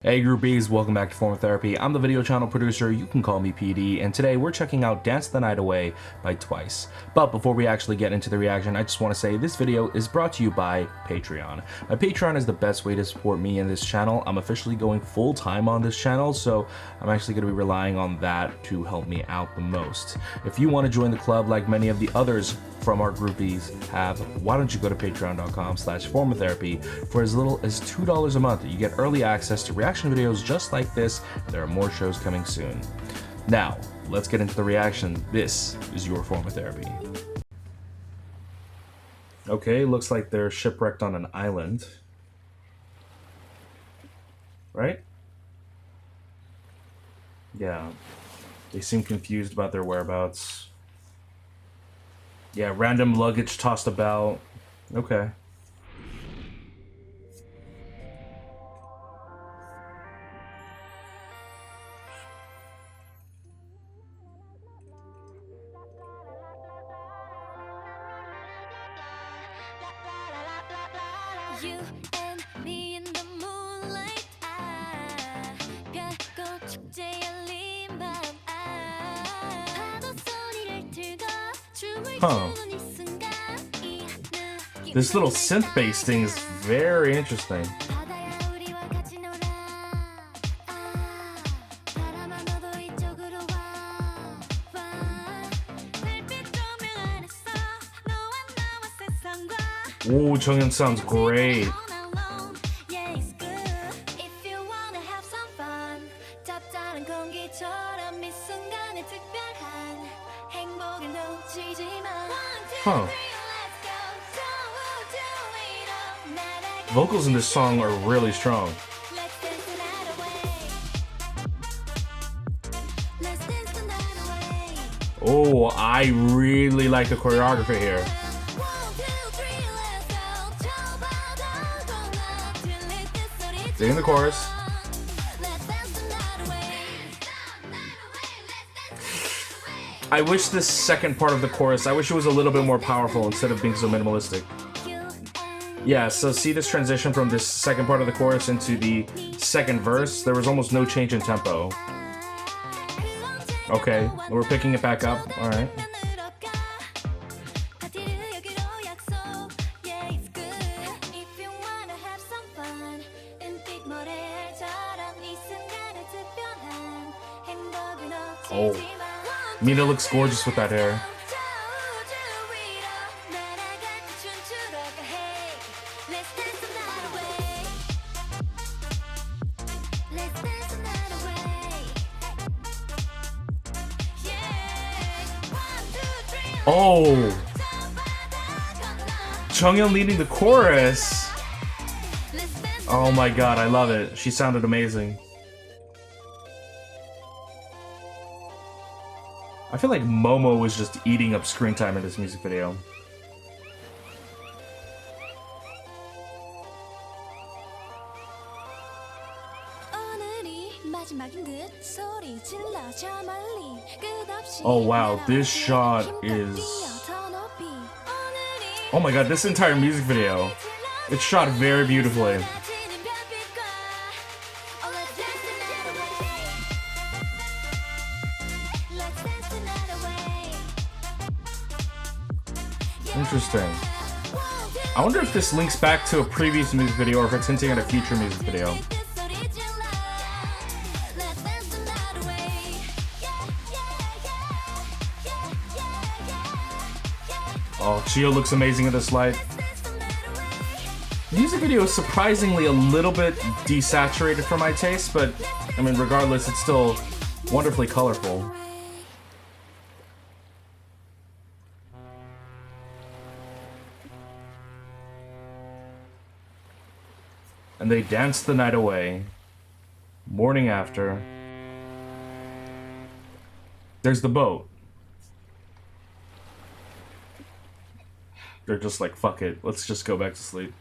Hey groupies, welcome back to Form of Therapy. I'm the video channel producer, you can call me PD, and today we're checking out Dance the Night Away by Twice. But before we actually get into the reaction, I just want to say this video is brought to you by Patreon. My Patreon is the best way to support me and this channel. I'm officially going full-time on this channel, so I'm actually going to be relying on that to help me out the most. If you want to join the club like many of the others from our groupies have, why don't you go to patreon.com/formofTherapy for as little as $2 a month. You get early access to reaction videos just like this. There are more shows coming soon. Now, let's get into the reaction. This is your form of therapy. Okay, looks like they're shipwrecked on an island. Right? Yeah. They seem confused about their whereabouts. Yeah, random luggage tossed about. Okay. You and me in the moonlight. 별꽃 축제에 열린 밤. 파도 소리를 들고 춤을 추는 이 순간. This little synth bass thing is very interesting. 바다야 우리와 같이 놀아. 바람아 너도 이쪽으로 와. 별빛 조명 안에서 너와 나와 세상과. Ooh, Junghyun sounds great. Huh. Vocals in this song are really strong. Oh, I really like the choreography here. Sing the chorus. I wish this second part of the chorus, I wish it was a little bit more powerful instead of being so minimalistic. Yeah, so see this transition from this second part of the chorus into the second verse? There was almost no change in tempo. Okay, we're picking it back up. Alright. Oh, Mina looks gorgeous with that hair. Oh, Junghyun leading the chorus. Oh my god, I love it. She sounded amazing. I feel like Momo was just eating up screen time in this music video. Oh wow, this shot is... Oh my god, this entire music video. It's shot very beautifully. Interesting. I wonder if this links back to a previous music video or if it's hinting at a future music video. Oh, Chio looks amazing in this light. The music video is surprisingly a little bit desaturated for my taste, but I mean, regardless, it's still wonderfully colorful. And they dance the night away. Morning after. There's the boat. They're just like, fuck it, let's just go back to sleep.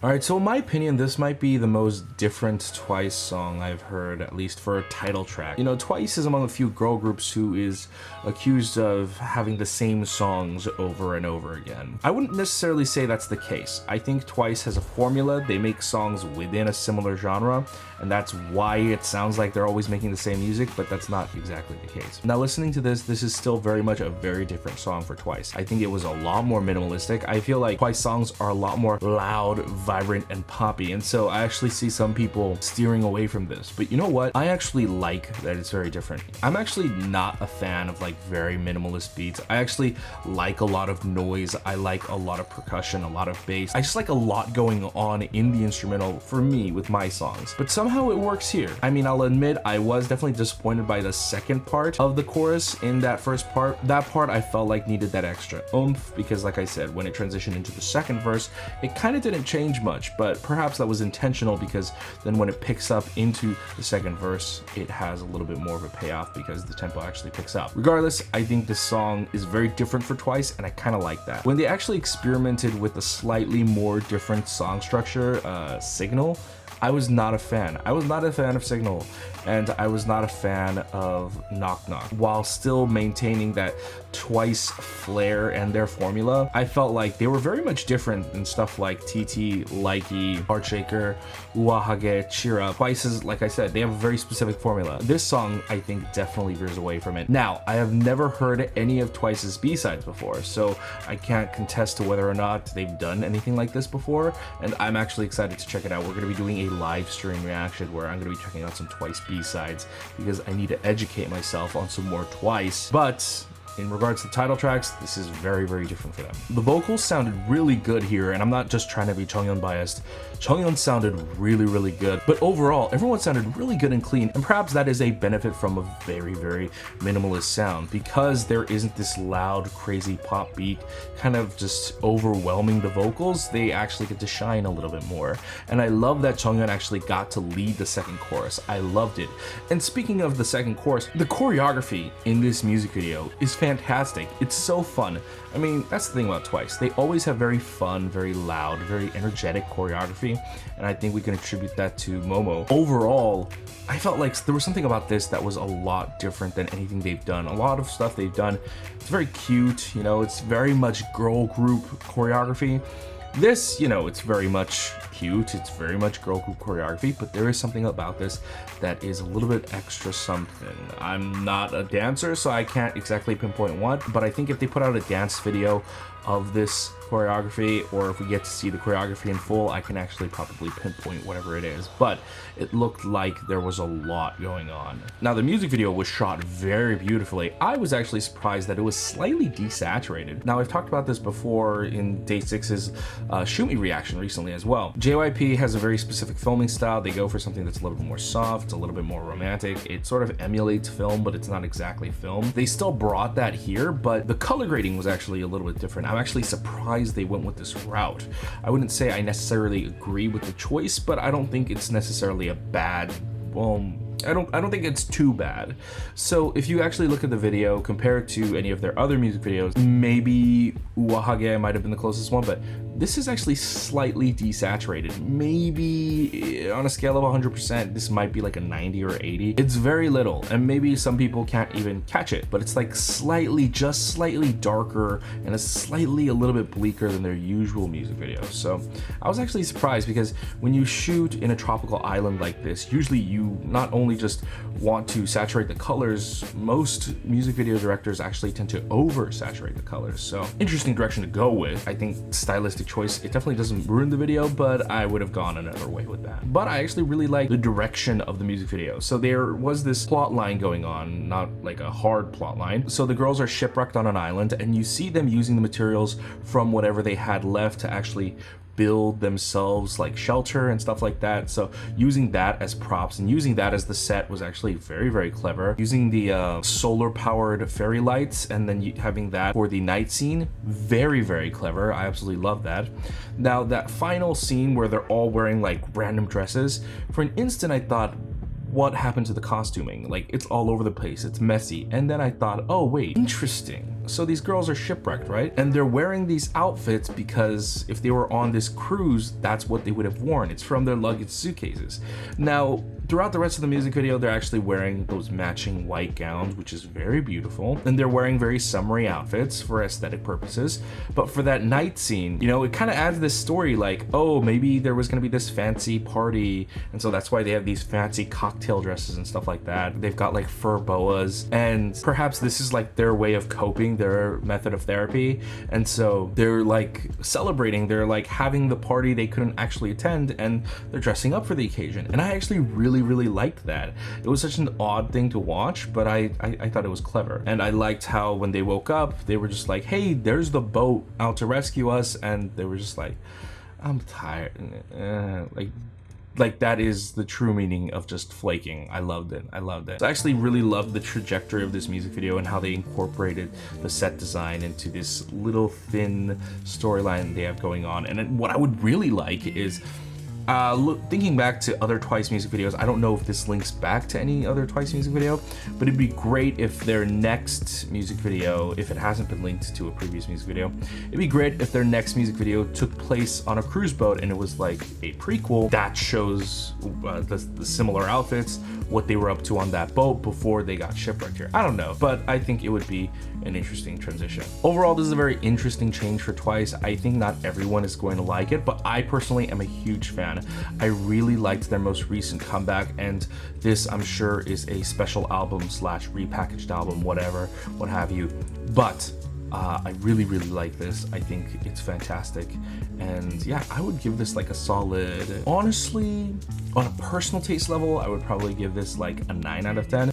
Alright, so in my opinion, this might be the most different Twice song I've heard, at least for a title track. You know, Twice is among a few girl groups who is accused of having the same songs over and over again. I wouldn't necessarily say that's the case. I think Twice has a formula. They make songs within a similar genre, and that's why it sounds like they're always making the same music, but that's not exactly the case. Now, listening to this is still very much a very different song for Twice. I think it was a lot more minimalistic. I feel like Twice songs are a lot more loud, vibrant, and poppy, and so I actually see some people steering away from this. But you know what? I actually like that it's very different. I'm actually not a fan of like very minimalist beats. I actually like a lot of noise. I like a lot of percussion, a lot of bass. I just like a lot going on in the instrumental for me with my songs. But somehow it works here. I mean, I'll admit I was definitely disappointed by the second part of the chorus in that first part. That part I felt like needed that extra oomph because, like I said, when it transitioned into the second verse, it kind of didn't change much, but perhaps that was intentional because then when it picks up into the second verse, it has a little bit more of a payoff because the tempo actually picks up. Regardless, I think this song is very different for Twice, and I kind of like that. When they actually experimented with a slightly more different song structure, Signal, I was not a fan. I was not a fan of Signal, and I was not a fan of Knock Knock. While still maintaining that Twice flair and their formula, I felt like they were very much different than stuff like TT, Likey, Heartshaker, Uahage, Cheer Up. Twice is, like I said, they have a very specific formula. This song, I think, definitely veers away from it. Now, I have never heard any of Twice's B-sides before, so I can't contest to whether or not they've done anything like this before, and I'm actually excited to check it out. We're going to be doing a live stream reaction where I'm going to be checking out some Twice B-sides because I need to educate myself on some more Twice. But in regards to title tracks, this is very, very different for them. The vocals sounded really good here, and I'm not just trying to be Chongyeon biased. Chongyeon sounded really, really good, but overall, everyone sounded really good and clean, and perhaps that is a benefit from a very, very minimalist sound because there isn't this loud, crazy pop beat kind of just overwhelming the vocals. They actually get to shine a little bit more, and I love that Chongyeon actually got to lead the second chorus. I loved it. And speaking of the second chorus, the choreography in this music video is fantastic. It's so fun. I mean, that's the thing about Twice. They always have very fun, very loud, very energetic choreography, and I think we can attribute that to Momo. Overall, I felt like there was something about this that was a lot different than anything they've done. A lot of stuff they've done, it's very cute, you know, it's very much girl group choreography. This, you know, it's very much cute, it's very much girl group choreography, but there is something about this that is a little bit extra something. I'm not a dancer, so I can't exactly pinpoint what, but I think if they put out a dance video of this choreography, or if we get to see the choreography in full, I can actually probably pinpoint whatever it is, but it looked like there was a lot going on. Now, the music video was shot very beautifully. I was actually surprised that it was slightly desaturated. Now, I've talked about this before in Day 6's Shoot Me reaction recently as well. JYP has a very specific filming style. They go for something that's a little bit more soft, a little bit more romantic. It sort of emulates film, but it's not exactly film. They still brought that here, but the color grading was actually a little bit different. I'm actually surprised they went with this route. I wouldn't say I necessarily agree with the choice, but I don't think it's necessarily a bad, well, I don't think it's too bad. So if you actually look at the video compared to any of their other music videos, maybe Uahage might have been the closest one, but this is actually slightly desaturated. Maybe on a scale of 100%, this might be like a 90 or 80. It's very little, and maybe some people can't even catch it, but it's like slightly, just slightly darker, and it's slightly a little bit bleaker than their usual music videos. So I was actually surprised because when you shoot in a tropical island like this, usually you not only just want to saturate the colors, most music video directors actually tend to oversaturate the colors. So interesting direction to go with. I think stylistic choice, it definitely doesn't ruin the video, but I would have gone another way with that. But I actually really like the direction of the music video. So there was this plot line going on, not like a hard plot line. So the girls are shipwrecked on an island, and you see them using the materials from whatever they had left to actually build themselves like shelter and stuff like that. So using that as props and using that as the set was actually very, very clever. Using the solar powered fairy lights and then having that for the night scene, very, very clever. I absolutely love that. Now that final scene where they're all wearing like random dresses, for an instant I thought, what happened to the costuming? Like, it's all over the place, it's messy. And then I thought, oh wait, interesting. so these girls are shipwrecked, right? And they're wearing these outfits because if they were on this cruise, that's what they would have worn. It's from their luggage suitcases. Now, throughout the rest of the music video, they're actually wearing those matching white gowns, which is very beautiful. And they're wearing very summery outfits for aesthetic purposes. But for that night scene, you know, it kind of adds this story like, oh, maybe there was going to be this fancy party. And so that's why they have these fancy cocktail dresses and stuff like that. They've got like fur boas. And perhaps this is like their way of coping, their method of therapy. And so they're like celebrating, they're like having the party they couldn't actually attend, and they're dressing up for the occasion. And I actually really liked that. It was such an odd thing to watch, but I thought it was clever. And I liked how when they woke up, they were just like, hey, there's the boat out to rescue us. And they were just like, I'm tired. Like that is the true meaning of just flaking. I loved it. I actually really loved the trajectory of this music video and how they incorporated the set design into this little thin storyline they have going on. And what I would really like is thinking back to other Twice music videos, I don't know if this links back to any other Twice music video, but it'd be great if their next music video, if it hasn't been linked to a previous music video, it'd be great if their next music video took place on a cruise boat and it was like a prequel that shows the similar outfits, what they were up to on that boat before they got shipwrecked here. I don't know, but I think it would be an interesting transition. Overall, this is a very interesting change for Twice. I think not everyone is going to like it, but I personally am a huge fan. I really liked their most recent comeback, and this I'm sure is a special album slash repackaged album, whatever, what have you. But I really like this. I think it's fantastic. And yeah, I would give this like a solid, honestly, on a personal taste level, I would probably give this like a 9 out of 10.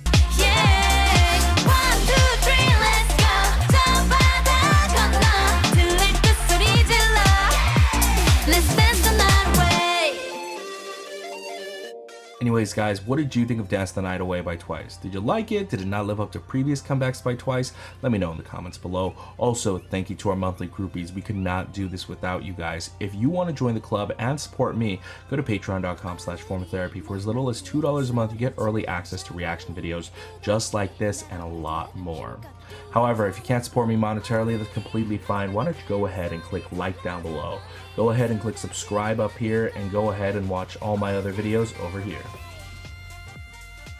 Anyways, guys, what did you think of Dance the Night Away by Twice? Did you like it? Did it not live up to previous comebacks by Twice? Let me know in the comments below. Also, thank you to our monthly groupies. We could not do this without you guys. If you want to join the club and support me, go to patreon.com/formatherapy. For as little as $2 a month, you get early access to reaction videos just like this and a lot more. However, if you can't support me monetarily, that's completely fine. Why don't you go ahead and click like down below. Go ahead and click subscribe up here, and go ahead and watch all my other videos over here.